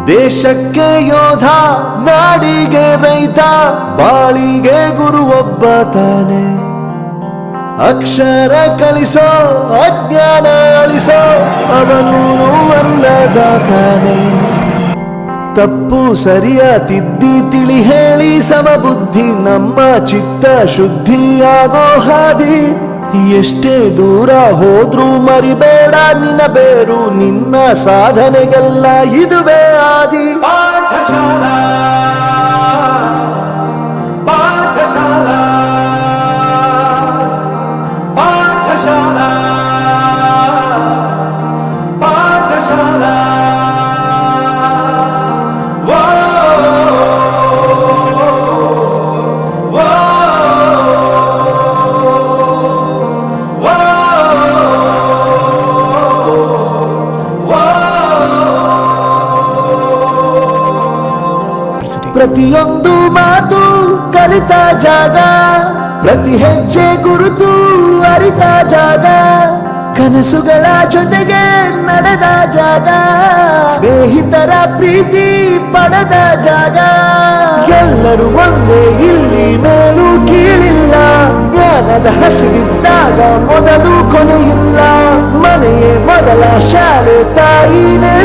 ದೇಶಕ್ಕೆ ಯೋಧ, ನಾಡಿಗೆ ರೈತ, ಬಾಳಿಗೆ ಗುರು ಒಬ್ಬ ತಾನೆ. ಅಕ್ಷರ ಕಲಿಸೋ, ಅಜ್ಞಾನ ಅಳಿಸೋ, ಅವನೂನು ಅನ್ನದಾತಾನೆ. ತಪ್ಪು ಸರಿಯ ತಿದ್ದಿ ತಿಳಿ ಹೇಳಿ ಸಮಬುದ್ಧಿ ನಮ್ಮ ಚಿತ್ತ ಶುದ್ಧಿಯಾಗೋ ಹಾದಿ. ಎಷ್ಟೇ ದೂರ ಹೋದ್ರೂ ಮರಿಬೇಡ ನಿನ್ನ ಬೇರು, ನಿನ್ನ ಸಾಧನೆಗೆಲ್ಲ ಇದುವೇ ಆದಿ. ಪಾಠಶಾಲಾ ಪಾಠಶಾಲಾ ಪಾಠಶಾಲಾ ಪಾಠಶಾಲಾ. ಪ್ರತಿಯೊಂದು ಮಾತು ಕಲಿತ ಜಾಗ, ಪ್ರತಿ ಹೆಜ್ಜೆ ಗುರುತು ಅರಿತ ಜಾಗ, ಕನಸುಗಳ ಜೊತೆಗೆ ನಡೆದ ಜಾಗ, ಸ್ನೇಹಿತರ ಪ್ರೀತಿ ಪಡೆದ ಜಾಗ. ಎಲ್ಲರೂ ಒಂದೇ ಇಲ್ಲಿ, ಮೇಲೂ ಕೀಳಿಲ್ಲ. ಜ್ಞಾನದ ಹಸಿವಿದ್ದಾಗ ಮೊದಲು ಕೊನೆಯಿಲ್ಲ. ಮನೆಯೇ ಮೊದಲ ಶಾಲೆ, ತಾಯಿನೇ